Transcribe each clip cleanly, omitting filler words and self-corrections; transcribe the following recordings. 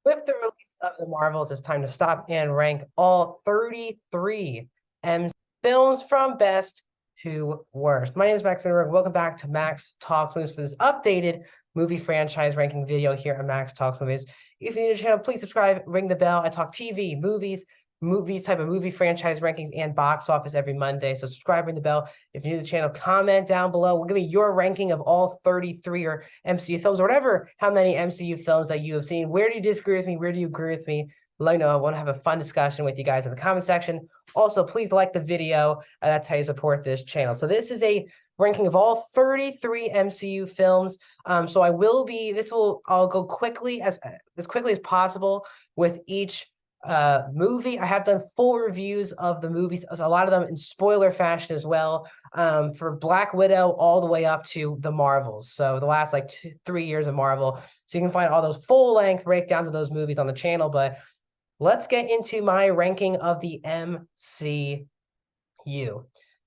With the release of the Marvels, it's time to stop and rank all 33 M films from best to worst. My name is Max Winterberg. Welcome back to Max Talks Movies for this updated movie franchise ranking video here at Max Talks Movies. If you're new to the channel, please subscribe, ring the bell. I talk TV, movies type of movie franchise rankings, and box office every Monday. So subscribe, ring the bell. If you're new to the channel, comment down below. We'll give me your ranking of all 33 or MCU films, or whatever, how many MCU films that you have seen. Where do you disagree with me? Where do you agree with me? Let me know. I want to have a fun discussion with you guys in the comment section. Also, please like the video. That's how you support this channel. So this is a ranking of all 33 MCU films. I'll go quickly as quickly as possible with each movie. I have done full reviews of the movies, a lot of them in spoiler fashion as well, for Black Widow all the way up to the Marvels. So the last 3 years of Marvel. So you can find all those full length breakdowns of those movies on the channel. But let's get into my ranking of the MCU.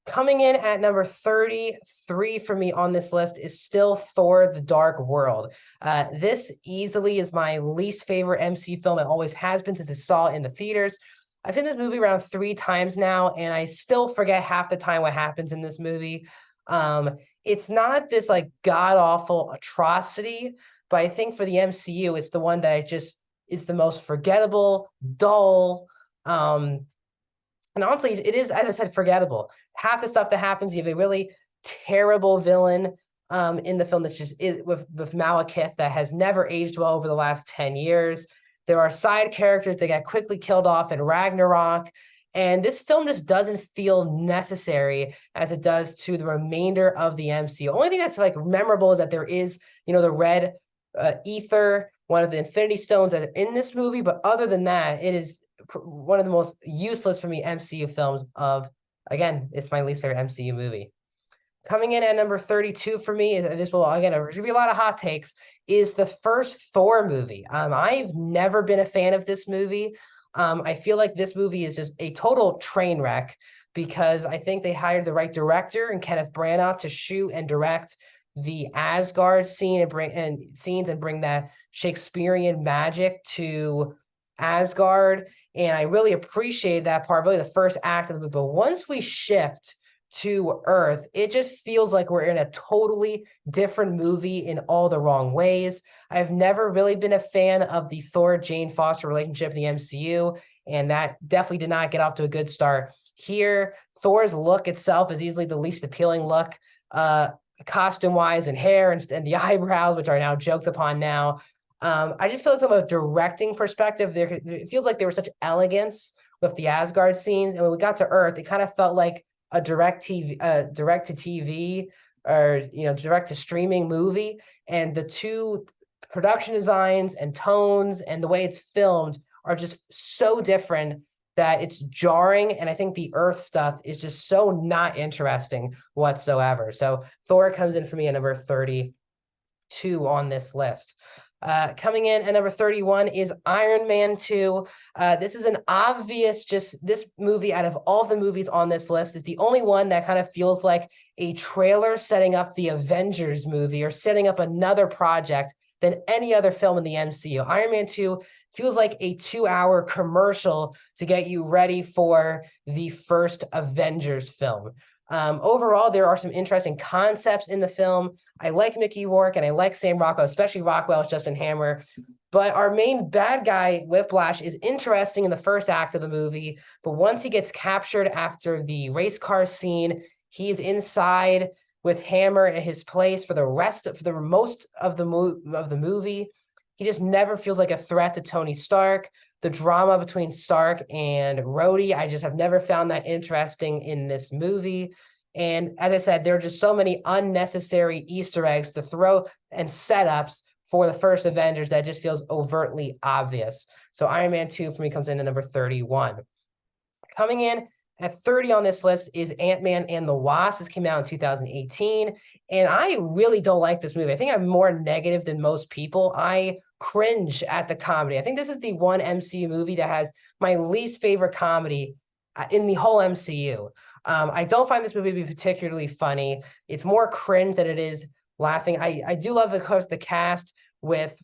Coming in at number 33 for me on this list is still Thor: The Dark World. This easily is my least favorite MCU film. It always has been since I saw it in the theaters. I've seen this movie around 3 times now, and I still forget half the time what happens in this movie. It's not this god-awful atrocity, but I think for the MCU, it's the one that is the most forgettable, dull, and honestly, it is, as I said, forgettable. Half the stuff that happens, you have a really terrible villain in the film that's just with Malekith that has never aged well over the last 10 years. There are side characters that get quickly killed off in Ragnarok. And this film just doesn't feel necessary as it does to the remainder of the MCU. Only thing that's memorable is that there is, the red ether, one of the Infinity Stones that are in this movie. But other than that, it is one of the most useless for me MCU films again, it's my least favorite MCU movie. Coming in at number 32 for me, there's going to be a lot of hot takes, is the first Thor movie. I've never been a fan of this movie. I feel like this movie is just a total train wreck because I think they hired the right director and Kenneth Branagh to shoot and direct the Asgard scene and bring that Shakespearean magic to Asgard. And I really appreciated that part, really the first act of the movie. But once we shift to Earth, it just feels like we're in a totally different movie in all the wrong ways. I've never really been a fan of the Thor-Jane Foster relationship in the MCU, and that definitely did not get off to a good start here. Thor's look itself is easily the least appealing look, costume-wise and hair and the eyebrows, which are now joked upon now. I just feel like from a directing perspective, it feels like there was such elegance with the Asgard scenes, and when we got to Earth, it kind of felt like a direct to TV or direct to streaming movie, and the two production designs and tones and the way it's filmed are just so different that it's jarring. And I think the Earth stuff is just so not interesting whatsoever. So Thor comes in for me at number 32 on this list. Coming in at number 31 is Iron Man 2. This is an obvious, this movie out of all the movies on this list is the only one that kind of feels like a trailer setting up the Avengers movie or setting up another project than any other film in the MCU. Iron Man 2 feels like a 2-hour commercial to get you ready for the first Avengers film. Overall, there are some interesting concepts in the film. I like Mickey Rourke and I like Sam Rockwell, especially Rockwell's Justin Hammer. But our main bad guy, Whiplash, is interesting in the first act of the movie. But once he gets captured after the race car scene, he's inside with Hammer at his place for the most of the movie. He just never feels like a threat to Tony Stark. The drama between Stark and Rhodey, I just have never found that interesting in this movie. And as I said, there are just so many unnecessary Easter eggs to throw and setups for the first Avengers that just feels overtly obvious. So Iron Man 2 for me comes in at number 31. Coming in at 30 on this list is Ant-Man and the Wasp. This came out in 2018. And I really don't like this movie. I think I'm more negative than most people. I cringe at the comedy. I think this is the one MCU movie that has my least favorite comedy in the whole MCU. I don't find this movie to be particularly funny. It's more cringe than it is laughing. I do love the cast with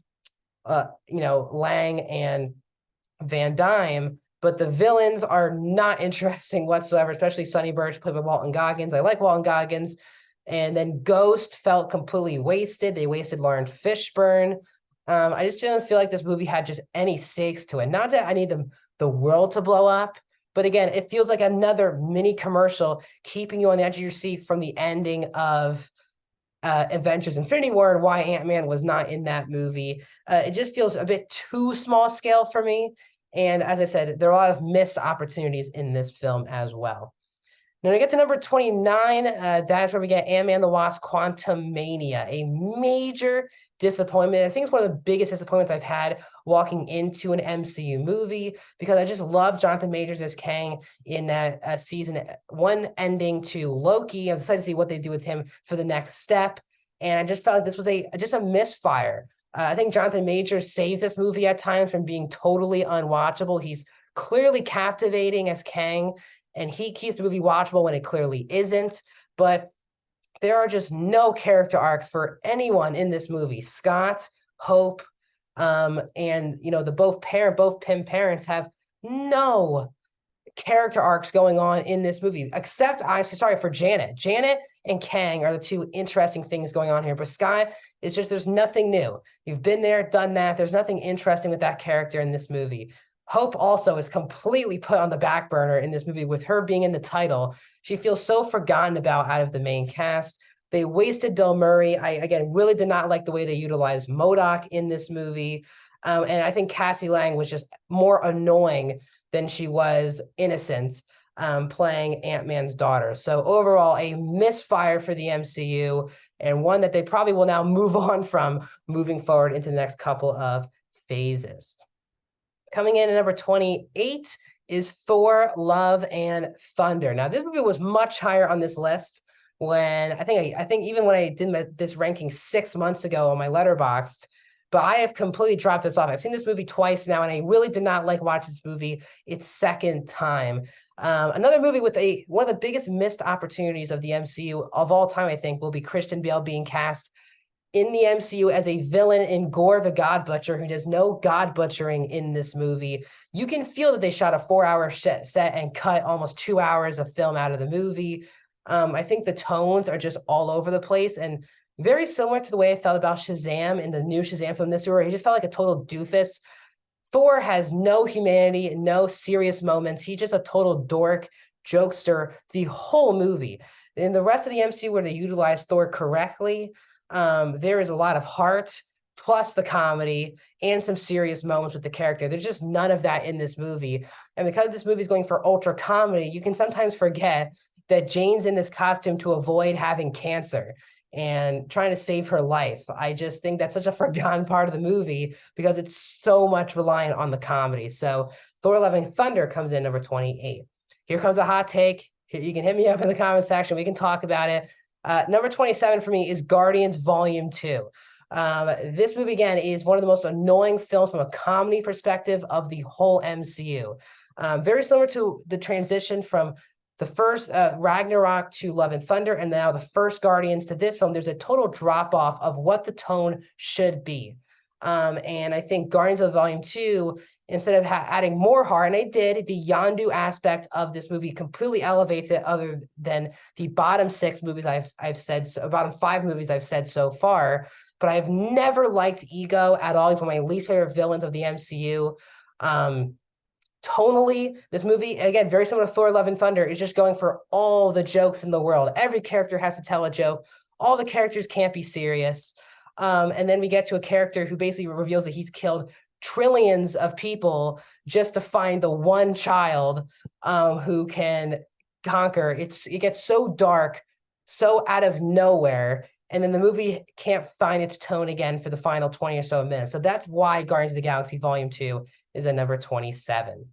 Lang and Van Dyne, but the villains are not interesting whatsoever, especially Sonny Burch, played by Walton Goggins. I like Walton Goggins. And then Ghost felt completely wasted. They wasted Lawrence Fishburne. I just didn't feel like this movie had just any stakes to it. Not that I need the world to blow up, but again, it feels like another mini commercial keeping you on the edge of your seat from the ending of Avengers Infinity War and why Ant-Man was not in that movie. It just feels a bit too small scale for me. And as I said, there are a lot of missed opportunities in this film as well. Now we get to number 29. That's where we get Ant-Man the Wasp: Quantumania, a major disappointment. I think it's one of the biggest disappointments I've had walking into an MCU movie, because I just love Jonathan Majors as Kang in that season one ending to Loki. I'm excited to see what they do with him for the next step. And I just felt like this was just a misfire. I think Jonathan Majors saves this movie at times from being totally unwatchable. He's clearly captivating as Kang, and he keeps the movie watchable when it clearly isn't. But there are just no character arcs for anyone in this movie. Scott, Hope, and the both Pym parents have no character arcs going on in this movie, except for Janet. Janet and Kang are the two interesting things going on here. But Sky is just, there's nothing new. You've been there, done that. There's nothing interesting with that character in this movie. Hope also is completely put on the back burner in this movie with her being in the title. She feels so forgotten about out of the main cast. They wasted Bill Murray. I, again, really did not like the way they utilized MODOK in this movie. And I think Cassie Lang was just more annoying than she was innocent, playing Ant-Man's daughter. So overall, a misfire for the MCU, and one that they probably will now move on from moving forward into the next couple of phases. Coming in at number 28 is Thor: Love and Thunder. Now, this movie was much higher on this list when I think even when I did this ranking 6 months ago on my Letterboxd, but I have completely dropped this off. I've seen this movie twice now, and I really did not like watching this movie its second time. Another movie with one of the biggest missed opportunities of the MCU of all time, I think, will be Christian Bale being cast in the MCU as a villain in Gore the God Butcher, who does no God butchering in this movie. You can feel that they shot a 4-hour set and cut almost 2 hours of film out of the movie. I think the tones are just all over the place, and very similar to the way I felt about Shazam in the new Shazam film this year, where he just felt like a total doofus. Thor has no humanity, no serious moments. He's just a total dork, jokester the whole movie. In the rest of the MCU, where they utilize Thor correctly, there is a lot of heart, plus the comedy, and some serious moments with the character. There's just none of that in this movie. And because this movie is going for ultra comedy, you can sometimes forget that Jane's in this costume to avoid having cancer and trying to save her life. I just think that's such a forgotten part of the movie because it's so much reliant on the comedy. So Thor: Love and Thunder comes in number 28. Here comes a hot take. You can hit me up in the comment section. We can talk about it. Number 27 for me is Guardians Volume 2. This movie, again, is one of the most annoying films from a comedy perspective of the whole MCU. Very similar to the transition from the first Ragnarok to Love and Thunder, and now the first Guardians to this film. There's a total drop-off of what the tone should be. And I think Guardians of Volume 2, instead of adding more heart, and they did, the Yondu aspect of this movie completely elevates it, other than the bottom 6 movies I've said, so, bottom 5 movies I've said so far. But I've never liked Ego at all. He's one of my least favorite villains of the MCU. Tonally, this movie, again, very similar to Thor: Love and Thunder, is just going for all the jokes in the world. Every character has to tell a joke. All the characters can't be serious. And then we get to a character who basically reveals that he's killed trillions of people just to find the one child who can conquer. It gets so dark, so out of nowhere. And then the movie can't find its tone again for the final 20 or so minutes. So that's why Guardians of the Galaxy Volume 2 is at number 27.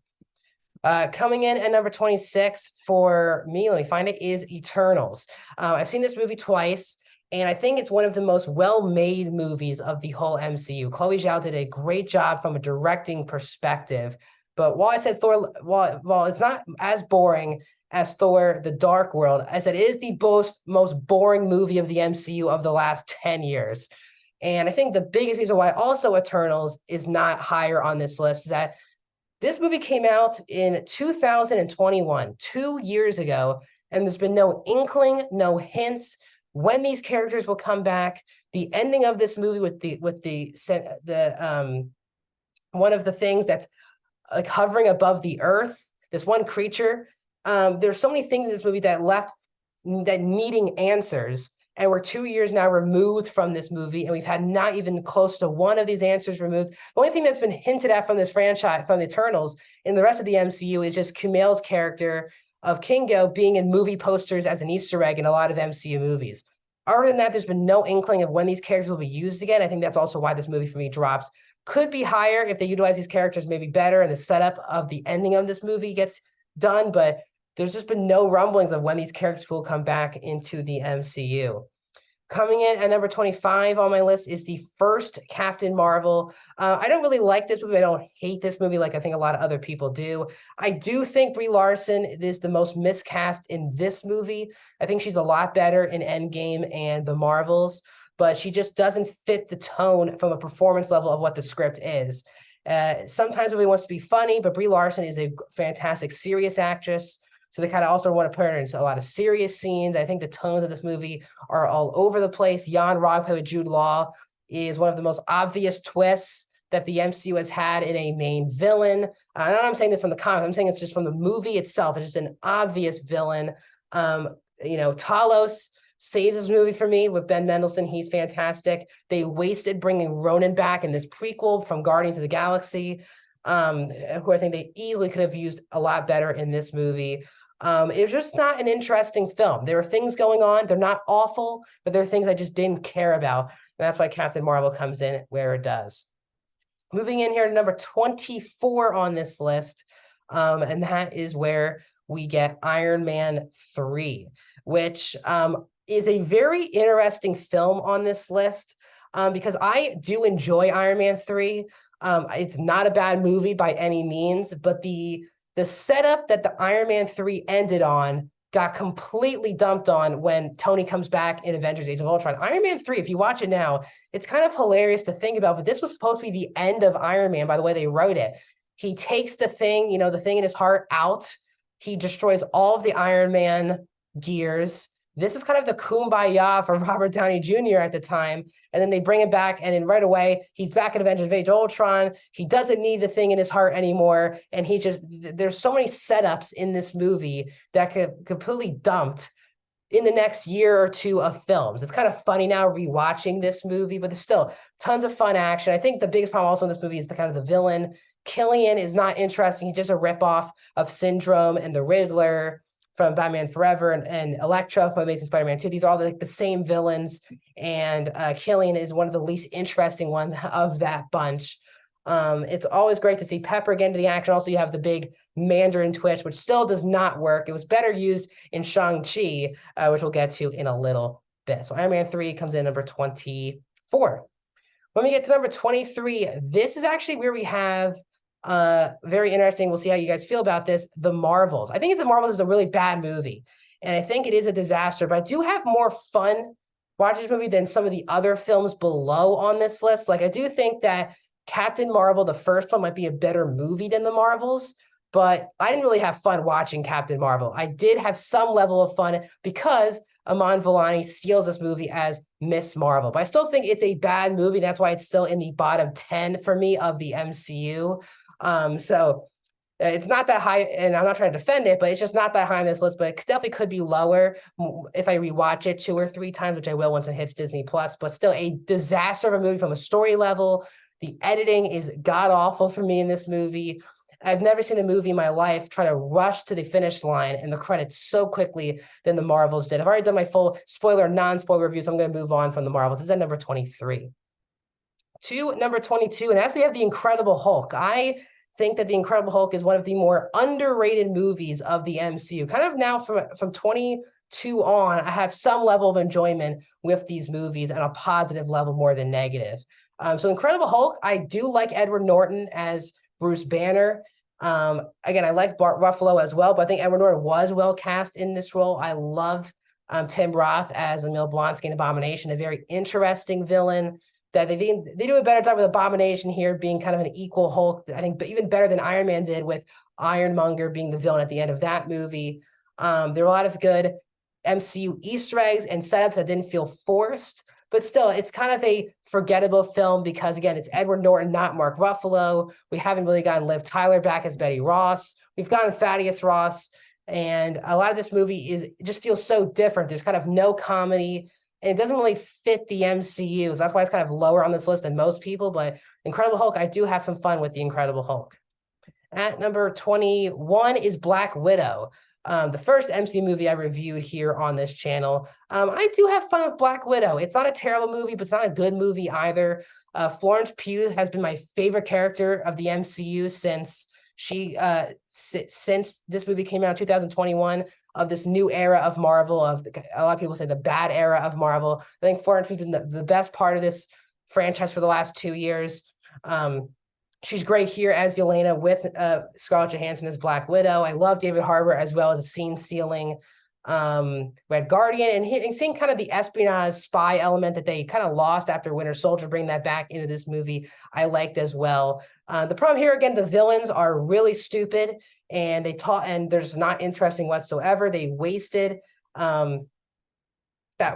Coming in at number 26 for me, let me find it, is Eternals. I've seen this movie twice, and I think it's one of the most well-made movies of the whole MCU. Chloe Zhao did a great job from a directing perspective. But while I said Thor, while it's not as boring as Thor: The Dark World, as it is the most boring movie of the MCU of the last 10 years. And I think the biggest reason why also Eternals is not higher on this list is that this movie came out in 2021, 2 years ago, and there's been no inkling, no hints when these characters will come back. The ending of this movie with the one of the things that's like hovering above the earth, this one creature. There's so many things in this movie that needing answers. And we're 2 years now removed from this movie, and we've had not even close to one of these answers removed. The only thing that's been hinted at from this franchise, from the Eternals, in the rest of the MCU is just Kumail's character of Kingo being in movie posters as an Easter egg in a lot of MCU movies. Other than that, there's been no inkling of when these characters will be used again. I think that's also why this movie for me drops. Could be higher if they utilize these characters maybe better and the setup of the ending of this movie gets done, but there's just been no rumblings of when these characters will come back into the MCU. Coming in at number 25 on my list is the first Captain Marvel. I don't really like this movie. I don't hate this movie like I think a lot of other people do. I do think Brie Larson is the most miscast in this movie. I think she's a lot better in Endgame and the Marvels, but she just doesn't fit the tone from a performance level of what the script is. Sometimes the movie wants to be funny, but Brie Larson is a fantastic serious actress. So they kind of also want to put her into a lot of serious scenes. I think the tones of this movie are all over the place. Jan Rogpay with Jude Law is one of the most obvious twists that the MCU has had in a main villain. I don't know I'm saying this from the comics. I'm saying it's just from the movie itself. It's just an obvious villain. Talos saves this movie for me with Ben Mendelsohn. He's fantastic. They wasted bringing Ronan back in this prequel from Guardians of the Galaxy, who I think they easily could have used a lot better in this movie. It was just not an interesting film. There were things going on. They're not awful, but there are things I just didn't care about. And that's why Captain Marvel comes in where it does. Moving in here to number 24 on this list. And that is where we get Iron Man 3, which is a very interesting film on this list because I do enjoy Iron Man 3. It's not a bad movie by any means, but the setup that the Iron Man 3 ended on got completely dumped on when Tony comes back in Avengers Age of Ultron. Iron Man 3, if you watch it now, it's kind of hilarious to think about, but this was supposed to be the end of Iron Man by the way they wrote it. He takes the thing, the thing in his heart out. He destroys all of the Iron Man gears. This was kind of the kumbaya for Robert Downey Jr. at the time. And then they bring him back, and then right away, he's back in Avengers Age of Ultron. He doesn't need the thing in his heart anymore. And there's so many setups in this movie that could completely dumped in the next year or two of films. It's kind of funny now rewatching this movie, but there's still tons of fun action. I think the biggest problem also in this movie is the kind of the villain. Killian is not interesting. He's just a ripoff of Syndrome and the Riddler from Batman Forever and Elektra from Amazing Spider-Man 2. These are all the same villains, and Killian is one of the least interesting ones of that bunch. It's always great to see Pepper get into the action. Also, you have the big Mandarin twitch, which still does not work. It was better used in Shang-Chi, which we'll get to in a little bit. So Iron Man 3 comes in number 24. When we get to number 23, this is actually where we have very interesting. We'll see how you guys feel about this. The Marvels. I think The Marvels is a really bad movie, and I think it is a disaster, but I do have more fun watching this movie than some of the other films below on this list. Like, I do think that Captain Marvel, the first one, might be a better movie than The Marvels, but I didn't really have fun watching Captain Marvel. I did have some level of fun because Aman Vellani steals this movie as Miss Marvel, but I still think it's a bad movie. That's why it's still in the bottom 10 for me of the MCU. So it's not that high, and I'm not trying to defend it, but it's just not that high on this list, but it definitely could be lower if I rewatch it 2 or 3 times, which I will once it hits Disney Plus, but still a disaster of a movie from a story level. The editing is god-awful for me in this movie. I've never seen a movie in my life try to rush to the finish line and the credits so quickly than the Marvels did. I've already done my full spoiler, non-spoiler review, so I'm going to move on from the Marvels. This is at number 23. To number 22, and as we have The Incredible Hulk. I think that The Incredible Hulk is one of the more underrated movies of the MCU. Kind of now from 22 on, I have some level of enjoyment with these movies and a positive level more than negative. So Incredible Hulk, I do like Edward Norton as Bruce Banner. Again, I like Bart Ruffalo as well, but I think Edward Norton was well cast in this role. I love Tim Roth as Emil Blonsky in Abomination, a very interesting villain. that they do a better job with Abomination here being kind of an equal Hulk, I think, but even better than Iron Man did with Ironmonger being the villain at the end of that movie. There were a lot of good MCU Easter eggs and setups that didn't feel forced, but still, it's kind of a forgettable film because, again, it's Edward Norton, not Mark Ruffalo. We haven't really gotten Liv Tyler back as Betty Ross. We've gotten Thaddeus Ross, and a lot of this movie just feels so different. There's kind of no comedy, and it doesn't really fit the MCU. So that's why it's kind of lower on this list than most people. But Incredible Hulk, I do have some fun with the Incredible Hulk. At number 21 is Black Widow. The first MCU movie I reviewed here on this channel. I do have fun with Black Widow. It's not a terrible movie, but it's not a good movie either. Florence Pugh has been my favorite character of the MCU since since this movie came out in 2021, of this new era of Marvel, a lot of people say the bad era of Marvel. I think Florence Pugh has been the best part of this franchise for the last 2 years. She's great here as Yelena with Scarlett Johansson as Black Widow. I love David Harbour as well as a scene-stealing Red Guardian, and seeing kind of the espionage spy element that they kind of lost after Winter Soldier, bring that back into this movie, I liked as well. The problem here, again, the villains are really stupid, and and they're just not interesting whatsoever. They wasted that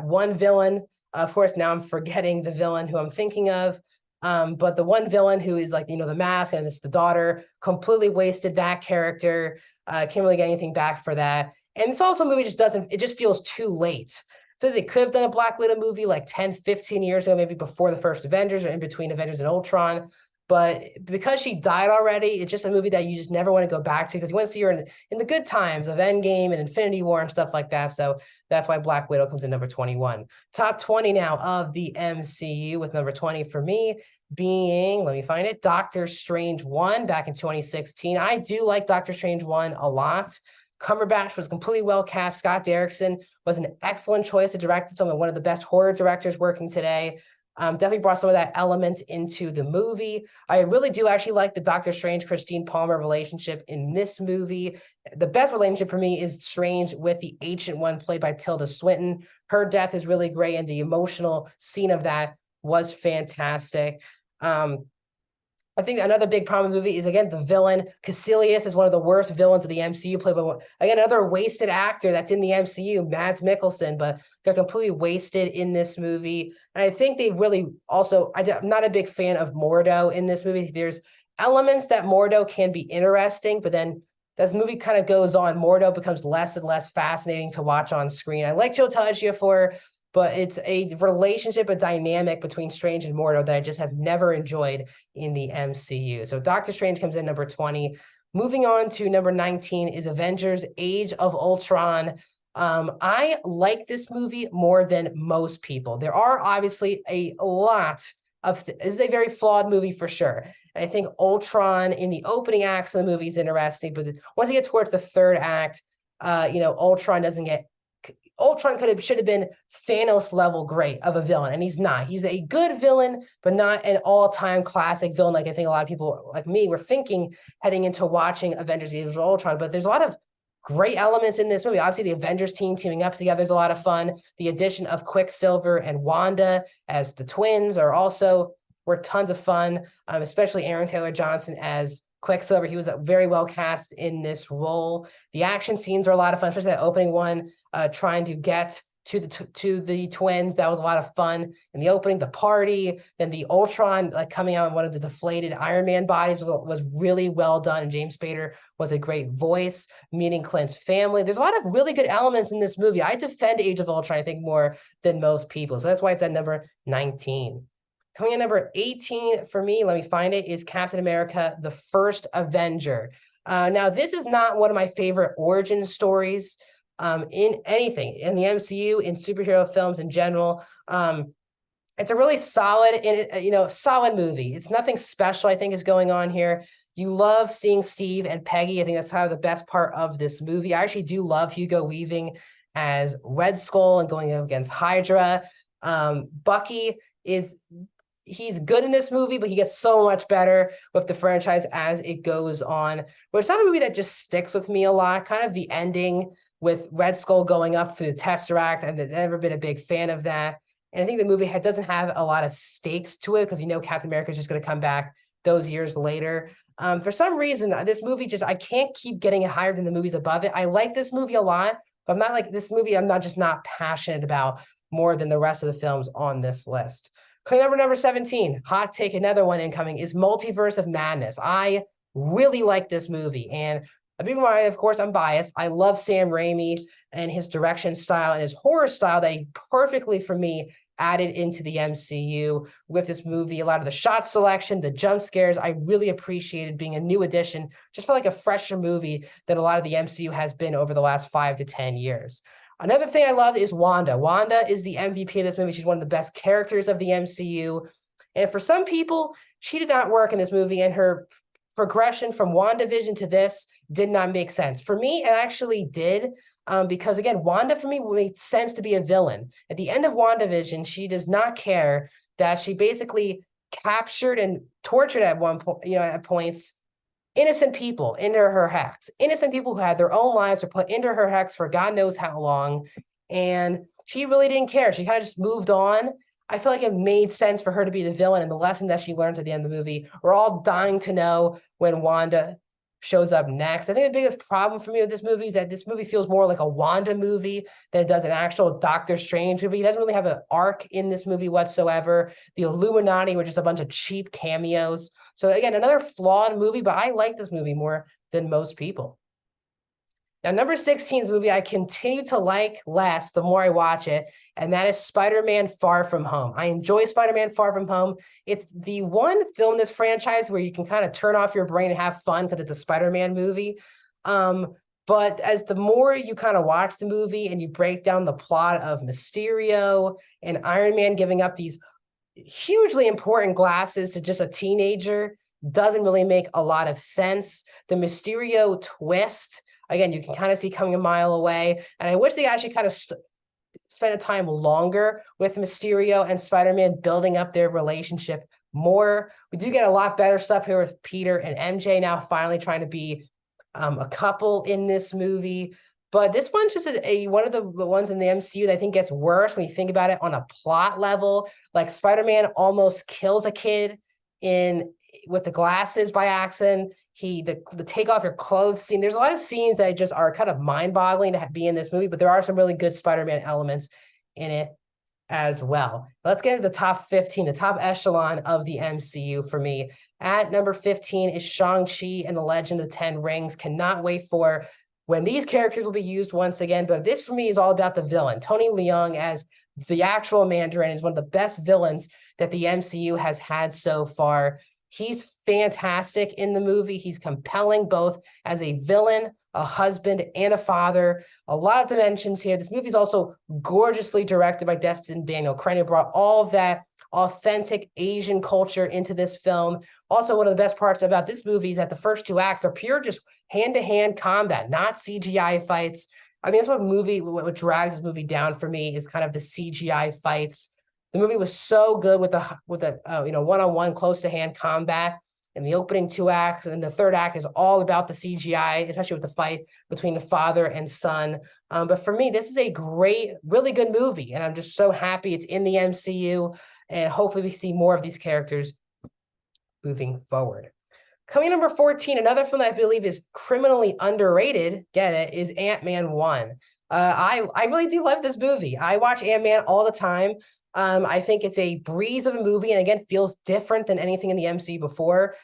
one villain. Of course, now I'm forgetting the villain who I'm thinking of. But the one villain who is like, the mask, and it's the daughter, completely wasted that character. Can't really get anything back for that. And it's also a movie it just feels too late. So they could have done a Black Widow movie like 10, 15 years ago, maybe before the first Avengers or in between Avengers and Ultron. But because she died already, it's just a movie that you just never want to go back to, because you want to see her in the good times of Endgame and Infinity War and stuff like that. So that's why Black Widow comes in number 21. Top 20 now of the MCU, with number 20 for me being, let me find it, Doctor Strange 1 back in 2016. I do like Doctor Strange 1 a lot. Cumberbatch was completely well cast. Scott Derrickson was an excellent choice to direct some of one of the best horror directors working today. Definitely brought some of that element into the movie. I really do actually like the Doctor Strange Christine Palmer relationship in this movie. The best relationship for me is Strange with the Ancient One, played by Tilda Swinton. Her death is really great, and the emotional scene of that was fantastic. I think another big problem in the movie is, again, the villain. Caecilius is one of the worst villains of the MCU, played by, again, another wasted actor that's in the MCU, Mads Mikkelsen, but they're completely wasted in this movie. And I think they really also, I'm not a big fan of Mordo in this movie. There's elements that Mordo can be interesting, but then as the movie kind of goes on, Mordo becomes less and less fascinating to watch on screen. I like Joe Ejiofor, but it's a relationship, a dynamic between Strange and Mordo that I just have never enjoyed in the MCU. So Doctor Strange comes in number 20. Moving on to number 19 is Avengers: Age of Ultron. I like this movie more than most people. There are obviously a lot of, this is a very flawed movie for sure. And I think Ultron in the opening acts of the movie is interesting, but once you get towards the third act, Ultron should have been Thanos level great of a villain, and he's not. He's a good villain, but not an all-time classic villain like I think a lot of people like me were thinking heading into watching Avengers: Age of Ultron. But there's a lot of great elements in this movie. Obviously, the Avengers team teaming up together is a lot of fun. The addition of Quicksilver and Wanda as the twins were tons of fun, especially Aaron Taylor-Johnson as Quicksilver. He was very well cast in this role. The action scenes are a lot of fun, especially that opening one, trying to get to the twins. That was a lot of fun in the opening. The party, then the Ultron coming out in one of the deflated Iron Man bodies was really well done. And James Spader was a great voice. Meeting Clint's family. There's a lot of really good elements in this movie. I defend Age of Ultron, I think, more than most people. So that's why it's at number 19. Coming in number 18 for me, let me find it, is Captain America: The First Avenger. Now, this is not one of my favorite origin stories in anything, in the MCU, in superhero films in general. It's a really solid movie. It's nothing special, I think, is going on here. You love seeing Steve and Peggy. I think that's kind of the best part of this movie. I actually do love Hugo Weaving as Red Skull and going up against Hydra. Bucky he's good in this movie, but he gets so much better with the franchise as it goes on. But it's not a movie that just sticks with me a lot. Kind of the ending with Red Skull going up for the Tesseract. I've never been a big fan of that. And I think the movie doesn't have a lot of stakes to it because Captain America is just going to come back those years later. For some reason, this movie I can't keep getting it higher than the movies above it. I like this movie a lot, but I'm not like this movie. I'm not passionate about more than the rest of the films on this list. Number 17, hot take, another one incoming, is Multiverse of Madness. I really like this movie. And a big one, of course, I'm biased. I love Sam Raimi and his direction style and his horror style that he perfectly, for me, added into the MCU with this movie. A lot of the shot selection, the jump scares, I really appreciated being a new addition. Just felt like a fresher movie than a lot of the MCU has been over the last 5 to 10 years. Another thing I love is Wanda. Wanda is the MVP of this movie. She's one of the best characters of the MCU. And for some people, she did not work in this movie, and her progression from WandaVision to this did not make sense. For me, it actually did. Because again, Wanda for me made sense to be a villain. At the end of WandaVision, she does not care that she basically captured and tortured at one point, at points, innocent people into her hex. Innocent people who had their own lives were put into her hex for God knows how long. And she really didn't care. She kind of just moved on. I feel like it made sense for her to be the villain, and the lesson that she learned at the end of the movie. We're all dying to know when Wanda shows up next. I think the biggest problem for me with this movie is that this movie feels more like a Wanda movie than it does an actual Doctor Strange movie. It doesn't really have an arc in this movie whatsoever. The Illuminati were just a bunch of cheap cameos. So again, another flawed movie, but I like this movie more than most people. Now, number 16 is a movie I continue to like less the more I watch it, and that is Spider-Man Far From Home. I enjoy Spider-Man Far From Home. It's the one film in this franchise where you can kind of turn off your brain and have fun because it's a Spider-Man movie. But as the more you kind of watch the movie and you break down the plot of Mysterio and Iron Man giving up these hugely important glasses to just a teenager, doesn't really make a lot of sense. The Mysterio twist, again, you can kind of see coming a mile away. And I wish they actually kind of spent a time longer with Mysterio and Spider-Man building up their relationship more. We do get a lot better stuff here with Peter and MJ now finally trying to be a couple in this movie. But this one's just one of the ones in the MCU that I think gets worse when you think about it on a plot level. Like Spider-Man almost kills a kid with the glasses by accident. The take off your clothes scene. There's a lot of scenes that just are kind of mind-boggling to be in this movie, but there are some really good Spider-Man elements in it as well. Let's get into the top 15, the top echelon of the MCU for me. At number 15 is Shang-Chi and the Legend of the Ten Rings. Cannot wait for when these characters will be used once again, but this for me is all about the villain. Tony Leung as the actual Mandarin is one of the best villains that the MCU has had so far. He's fantastic in the movie. He's compelling both as a villain, a husband, and a father. A lot of dimensions here. This movie is also gorgeously directed by Destin Daniel Craig, who brought all of that authentic Asian culture into this film. Also, one of the best parts about this movie is that the first two acts are pure just hand-to-hand combat, not CGI fights. I mean, that's what drags this movie down for me is kind of the CGI fights. The movie was so good with the one-on-one close-to-hand combat in the opening two acts, and the third act is all about the CGI, especially with the fight between the father and son. But for me, this is a great, really good movie, and I'm just so happy it's in the MCU, and hopefully we see more of these characters moving forward. Coming number 14, another film that I believe is criminally underrated, get it, is Ant-Man 1. I really do love this movie. I watch Ant-Man all the time. I think it's a breeze of the movie, and again, feels different than anything in the MCU before.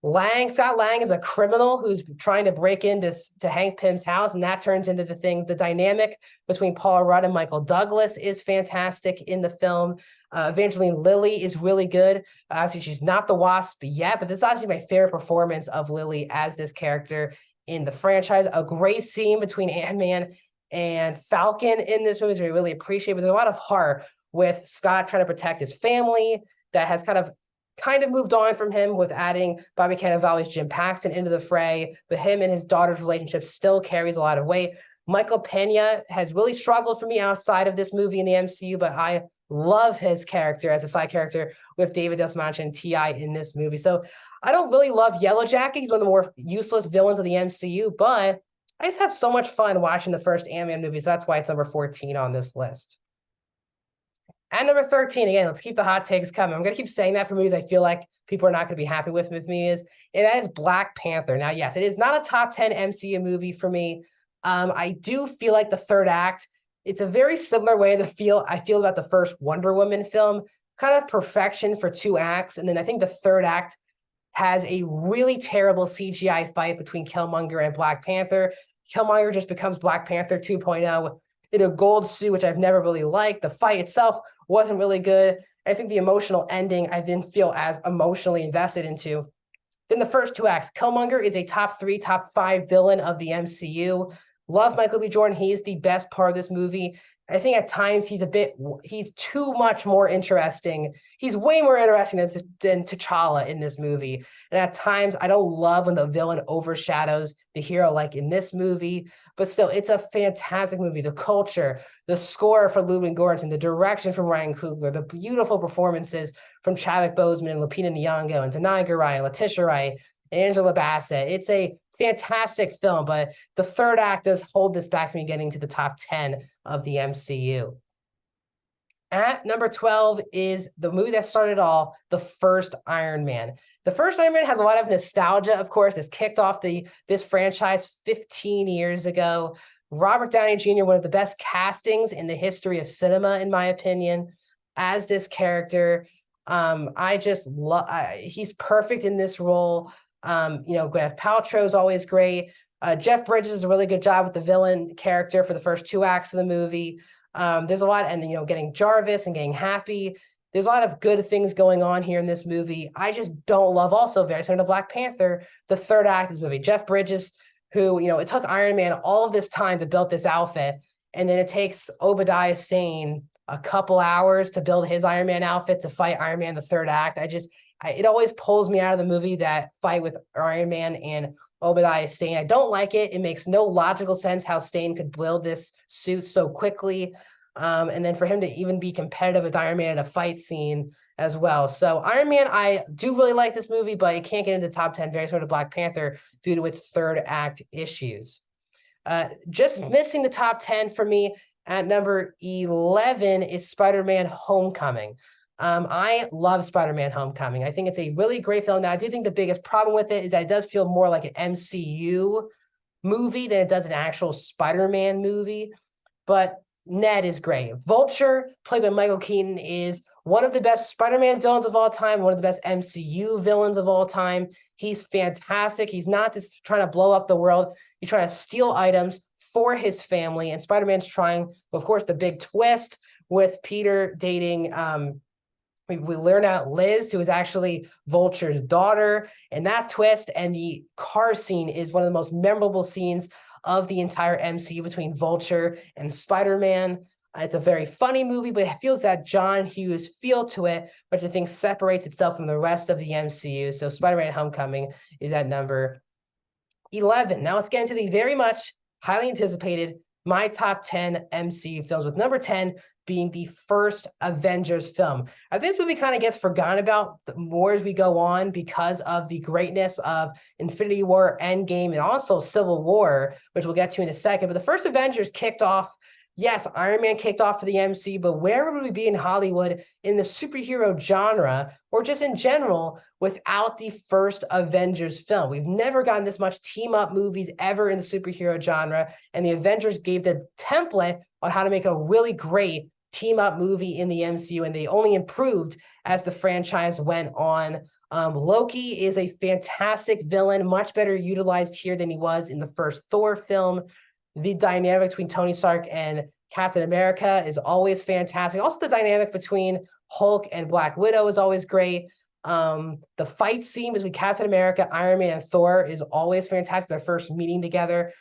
Scott Lang is a criminal who's trying to break into Hank Pym's house, and that turns into the dynamic between Paul Rudd and Michael Douglas is fantastic in the film. Evangeline Lilly is really good. Obviously, she's not the Wasp yet, but this is actually my favorite performance of Lilly as this character in the franchise. A great scene between Ant-Man and Falcon in this movie, which I really appreciate, but there's a lot of heart with Scott trying to protect his family that has kind of moved on from him with adding Bobby Cannavale's Jim Paxton into the fray, but him and his daughter's relationship still carries a lot of weight. Michael Pena has really struggled for me outside of this movie in the MCU, but I love his character as a side character with David Desmanche and T.I. in this movie. So I don't really love Yellow Jacket. He's one of the more useless villains of the MCU, but I just have so much fun watching the first Ant-Man movie, so that's why it's number 14 on this list. At number 13, again, let's keep the hot takes coming. I'm going to keep saying that for movies I feel like people are not going to be happy with me that is Black Panther. Now, yes, it is not a top 10 MCU movie for me. I do feel like the third act, it's a very similar way I feel about the first Wonder Woman film, kind of perfection for two acts. And then I think the third act has a really terrible CGI fight between Killmonger and Black Panther. Killmonger just becomes Black Panther 2.0 in a gold suit, which I've never really liked. The fight itself wasn't really good. I think the emotional ending I didn't feel as emotionally invested into. Then the first two acts, Killmonger is a top 3, top 5 villain of the MCU. Love Michael B. Jordan. He is the best part of this movie. I think at times he's too much more interesting. He's way more interesting than T'Challa in this movie. And at times I don't love when the villain overshadows the hero like in this movie, but still it's a fantastic movie. The culture, the score from Ludwig Göransson, the direction from Ryan Coogler, the beautiful performances from Chadwick Boseman and Lupita Nyong'o and Denai Garai, Letitia Wright, and Angela Bassett. It's a fantastic film, but the third act does hold this back from me getting to the top 10 of the MCU. At number 12 is the movie that started all, the first Iron Man. The first Iron Man has a lot of nostalgia, of course. This kicked off this franchise 15 years ago. Robert Downey Jr., one of the best castings in the history of cinema, in my opinion, as this character. I just love, he's perfect in this role. Gwyneth Paltrow is always great. Jeff Bridges does a really good job with the villain character for the first two acts of the movie. There's a lot, and getting Jarvis and getting Happy. There's a lot of good things going on here in this movie. I just don't love, also very similar to Black Panther, the third act of this movie. Jeff Bridges, who, it took Iron Man all of this time to build this outfit, and then it takes Obadiah Stane a couple hours to build his Iron Man outfit to fight Iron Man the third act. It always pulls me out of the movie, that fight with Iron Man and Obadiah Stane. I don't like it. It makes no logical sense how Stane could build this suit so quickly. And then for him to even be competitive with Iron Man in a fight scene as well. So Iron Man, I do really like this movie, but it can't get into the top 10, very similar to Black Panther, due to its third act issues. Just missing the top 10 for me at number 11 is Spider-Man Homecoming. I love Spider-Man Homecoming. I think it's a really great film. Now, I do think the biggest problem with it is that it does feel more like an MCU movie than it does an actual Spider-Man movie. But Ned is great. Vulture, played by Michael Keaton, is one of the best Spider-Man villains of all time, one of the best MCU villains of all time. He's fantastic. He's not just trying to blow up the world. He's trying to steal items for his family. And Spider-Man's trying, of course, the big twist with Peter dating we learn out Liz, who is actually Vulture's daughter, and that twist and the car scene is one of the most memorable scenes of the entire MCU between Vulture and Spider-Man. It's a very funny movie, but it feels that John Hughes feel to it, which I think separates itself from the rest of the MCU. So Spider-Man Homecoming is at number 11. Now let's get into the very much highly anticipated, my top 10 MCU films, with number 10 being the first Avengers film. I think this movie kind of gets forgotten about more as we go on because of the greatness of Infinity War, Endgame, and also Civil War, which we'll get to in a second. But the first Avengers kicked off, yes, Iron Man kicked off for the MCU, but where would we be in Hollywood in the superhero genre, or just in general, without the first Avengers film? We've never gotten this much team-up movies ever in the superhero genre, and the Avengers gave the template on how to make a really great team-up movie in the MCU, and they only improved as the franchise went on. Loki is a fantastic villain, much better utilized here than he was in the first Thor film. The dynamic between Tony Stark and Captain America is always fantastic. Also, the dynamic between Hulk and Black Widow is always great. The fight scene between Captain America, Iron Man, and Thor is always fantastic. Their first meeting together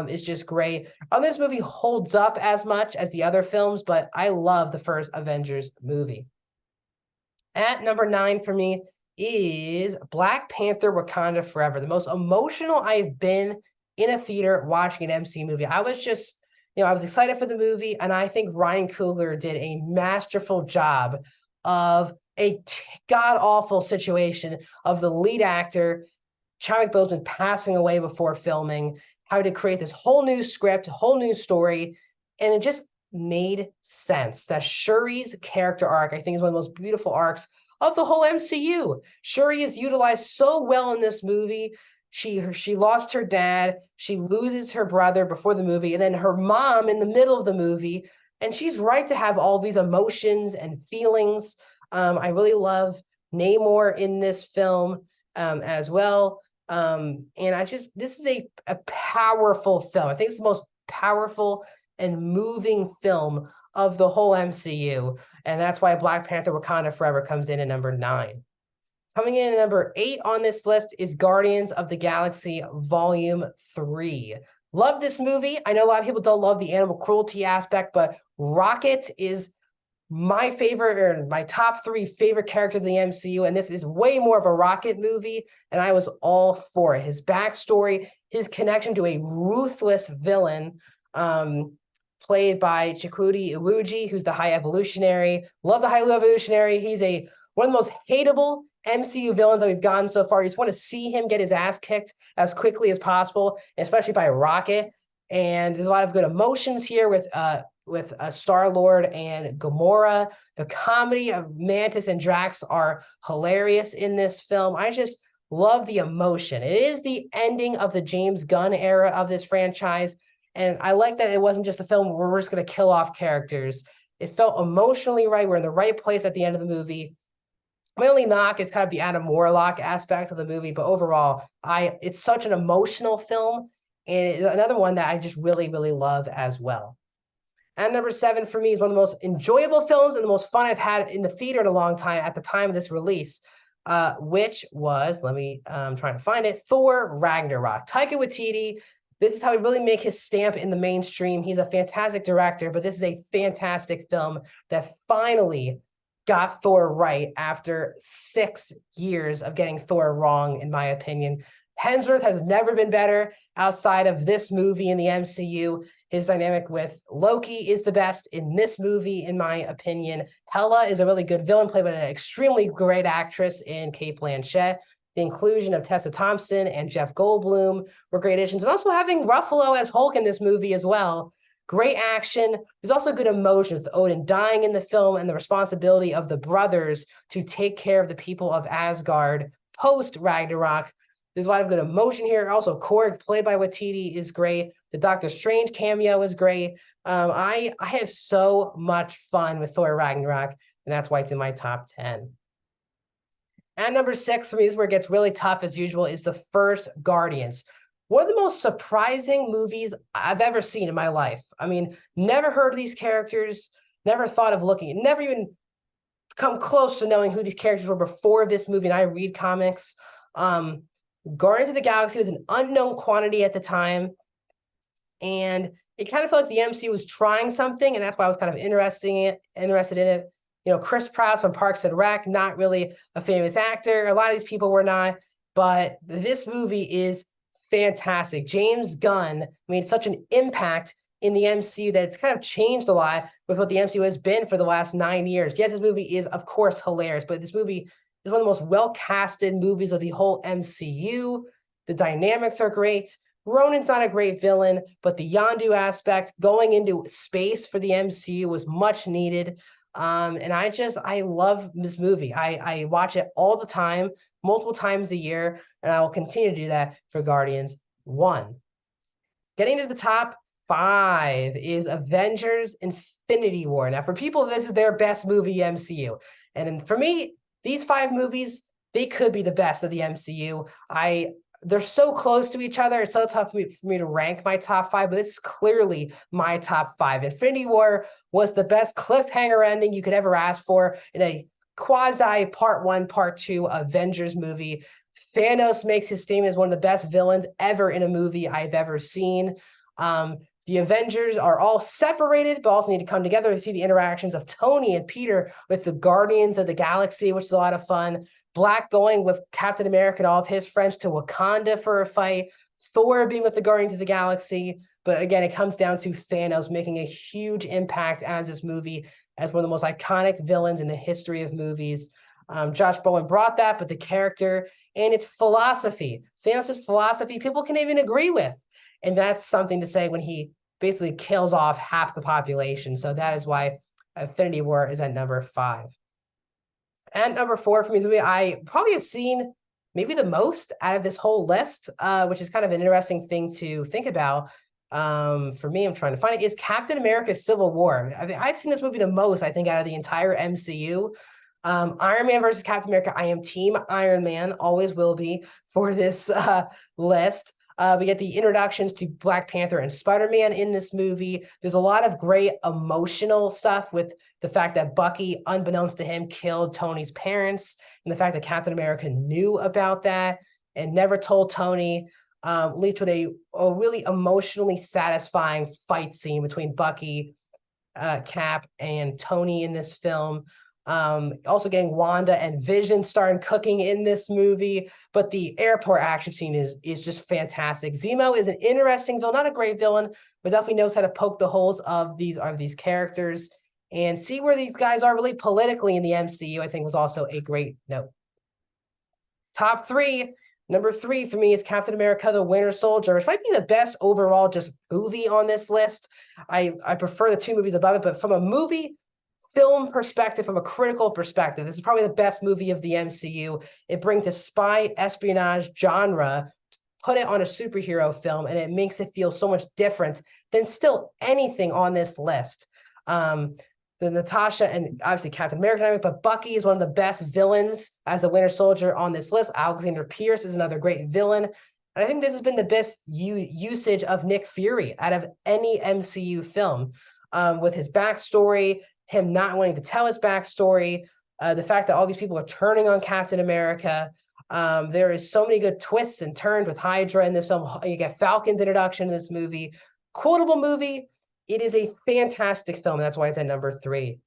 is just great. This movie holds up as much as the other films, but I love the first Avengers movie. At number 9 for me is Black Panther: Wakanda Forever, the most emotional I've been in a theater watching an MCU movie. I was just, I was excited for the movie, and I think Ryan Coogler did a masterful job of a god-awful situation of the lead actor, Chadwick Boseman, passing away before filming, how to create this whole new script, whole new story, and it just made sense. That Shuri's character arc, I think, is one of the most beautiful arcs of the whole MCU. Shuri is utilized so well in this movie. She lost her dad, she loses her brother before the movie, and then her mom in the middle of the movie. And she's right to have all these emotions and feelings. I really love Namor in this film as well. And this is a powerful film. I think it's the most powerful and moving film of the whole MCU. And that's why Black Panther Wakanda Forever comes in at number 9. Coming in at number 8 on this list is Guardians of the Galaxy Volume 3. Love this movie. I know a lot of people don't love the animal cruelty aspect, but Rocket is my favorite, or my top 3 favorite characters in the MCU, and this is way more of a Rocket movie, and I was all for it. His backstory, his connection to a ruthless villain, played by Chikwudi Iwuji, who's the High Evolutionary. Love the High Evolutionary. He's one of the most hateable MCU villains that we've gotten so far. You just want to see him get his ass kicked as quickly as possible, especially by Rocket. And there's a lot of good emotions here with Star-Lord and Gamora. The comedy of Mantis and Drax are hilarious in this film. I just love the emotion. It is the ending of the James Gunn era of this franchise. And I like that it wasn't just a film where we're just going to kill off characters. It felt emotionally right. We're in the right place at the end of the movie. My only knock is kind of the Adam Warlock aspect of the movie, but overall, it's such an emotional film, and it's another one that I just really, really love as well. And number 7 for me is one of the most enjoyable films and the most fun I've had in the theater in a long time at the time of this release, which was, I'm trying to find it, Thor Ragnarok. Taika Waititi, this is how he really make his stamp in the mainstream. He's a fantastic director, but this is a fantastic film that finally got Thor right after 6 years of getting Thor wrong, in my opinion. Hemsworth has never been better outside of this movie in the MCU. His dynamic with Loki is the best in this movie, in my opinion. Hela is a really good villain, played by an extremely great actress in Cate Blanchett. The inclusion of Tessa Thompson and Jeff Goldblum were great additions. And also having Ruffalo as Hulk in this movie as well. Great action. There's also good emotion with Odin dying in the film and the responsibility of the brothers to take care of the people of Asgard post Ragnarok. There's a lot of good emotion here. Also, Korg, played by Waititi, is great. The Doctor Strange cameo is great. I have so much fun with Thor Ragnarok, and that's why it's in my top 10. And number 6 for me, is where it gets really tough as usual, is the first Guardians. One of the most surprising movies I've ever seen in my life. I mean, never heard of these characters, never thought of looking, never even come close to knowing who these characters were before this movie, and I read comics. Guardians of the Galaxy was an unknown quantity at the time, and it kind of felt like the MCU was trying something, and that's why I was kind of interested in it. You know, Chris Pratt from Parks and Rec, not really a famous actor. A lot of these people were not, but this movie is fantastic. James Gunn made such an impact in the MCU that it's kind of changed a lot with what the MCU has been for the last 9 years. Yes, this movie is, of course, hilarious, but this movie is one of the most well-casted movies of the whole MCU. The dynamics are great. Ronan's not a great villain, but the Yondu aspect, going into space for the MCU, was much needed. And I love this movie. I watch it all the time, multiple times a year, and I will continue to do that for Guardians 1. Getting to the top 5 is Avengers Infinity War. Now, for people, this is their best movie MCU. And for me, these 5 movies, they could be the best of the MCU. They're so close to each other. It's so tough for me to rank my top 5, but this is clearly my top 5. Infinity War was the best cliffhanger ending you could ever ask for in a quasi part 1, part 2 Avengers movie. Thanos makes his statement as one of the best villains ever in a movie I've ever seen. The Avengers are all separated, but also need to come together to see the interactions of Tony and Peter with the Guardians of the Galaxy, which is a lot of fun. Black going with Captain America and all of his friends to Wakanda for a fight. Thor being with the Guardians of the Galaxy. But again, it comes down to Thanos making a huge impact as this movie, as one of the most iconic villains in the history of movies. Josh Brolin brought that, but the character and its philosophy, Thanos' philosophy, people can even agree with. And that's something to say when he basically kills off half the population. So that is why Infinity War is at number 5. And number 4 for me is a movie I probably have seen maybe the most out of this whole list, which is kind of an interesting thing to think about. For me, I'm trying to find it, is Captain America Civil War. I've seen this movie the most, I think, out of the entire MCU. Iron Man versus Captain America. I am Team Iron Man, always will be for this list. We get the introductions to Black Panther and Spider-Man in this movie. There's a lot of great emotional stuff with the fact that Bucky, unbeknownst to him, killed Tony's parents, and the fact that Captain America knew about that and never told Tony, leads to a really emotionally satisfying fight scene between Bucky, Cap, and Tony in this film. Also getting Wanda and Vision starting cooking in this movie, but the airport action scene is just fantastic. Zemo is an interesting villain, not a great villain, but definitely knows how to poke the holes of these characters and see where these guys are really politically in the MCU. I think was also a great note. Top 3. Number 3 for me is Captain America: The Winter Soldier, which might be the best overall just movie on this list. I prefer the 2 movies above it, but from a movie film perspective, from a critical perspective, this is probably the best movie of the MCU. It brings the spy espionage genre, put it on a superhero film, and it makes it feel so much different than still anything on this list. The Natasha and obviously Captain America, but Bucky is one of the best villains as the Winter Soldier on this list. Alexander Pierce is another great villain. And I think this has been the best usage of Nick Fury out of any MCU film, with his backstory, him not wanting to tell his backstory, the fact that all these people are turning on Captain America. There is so many good twists and turns with Hydra in this film. You get Falcon's introduction in this movie. Quotable movie. It is a fantastic film. That's why it's at number 3.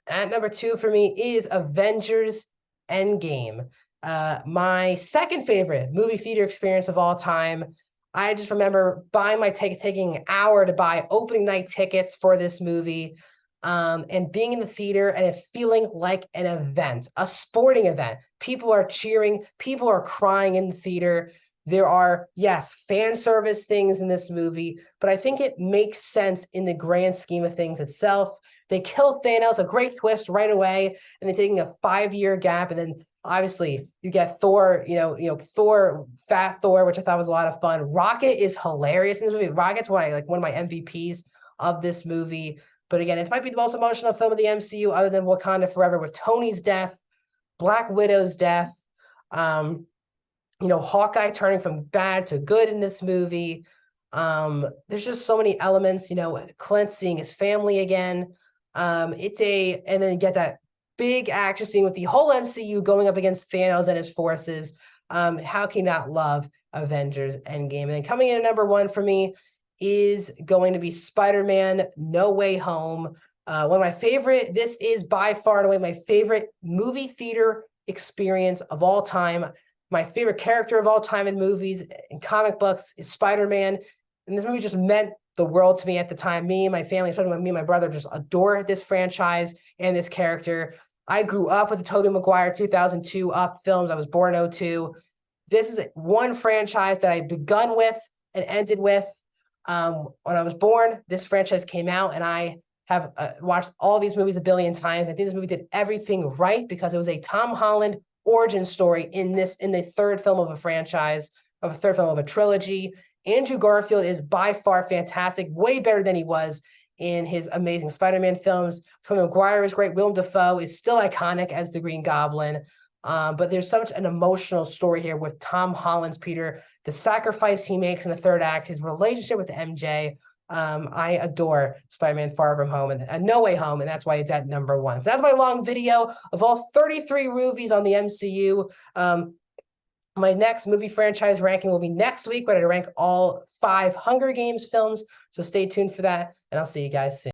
At number 2 for me is Avengers Endgame. My second favorite movie theater experience of all time. I just remember buying my ticket, taking an hour to buy opening night tickets for this movie, and being in the theater and it feeling like an event, a sporting event. People are cheering, people are crying in the theater. There are, yes, fan service things in this movie, but I think it makes sense in the grand scheme of things itself. They kill Thanos, a great twist right away, and they're taking a 5-year gap, and then obviously you get Thor, Thor, Fat Thor, which I thought was a lot of fun. Rocket is hilarious in this movie. Rocket's one of my MVPs of this movie. But again, it might be the most emotional film of the MCU other than Wakanda Forever, with Tony's death, Black Widow's death, Hawkeye turning from bad to good in this movie. There's just so many elements, Clint seeing his family again. And then you get that big action scene with the whole MCU going up against Thanos and his forces. How can you not love Avengers Endgame? And then coming in at number 1 for me is going to be Spider-Man No Way Home. One of my favorite, this is by far and away my favorite movie theater experience of all time. My favorite character of all time in movies and comic books is Spider-Man. And this movie just meant the world to me at the time. Me and my family, especially me and my brother, just adore this franchise and this character. I grew up with the Tobey Maguire 2002 Up films. I was born in 2002. This is one franchise that I begun with and ended with. When I was born, this franchise came out, and I have watched all these movies a billion times. I think this movie did everything right because it was a Tom Holland origin story in the third film of a franchise, of a third film of a trilogy. Andrew Garfield is by far fantastic, way better than he was in his amazing Spider-Man films. Tobey Maguire is great. Willem Dafoe is still iconic as the Green Goblin. But there's such an emotional story here with Tom Holland's Peter, the sacrifice he makes in the third act, his relationship with MJ. I adore Spider-Man Far From Home and No Way Home, and that's why it's at number 1. So that's my long video of all 33 movies on the MCU. My next movie franchise ranking will be next week, but I rank all 5 Hunger Games films. So stay tuned for that, and I'll see you guys soon.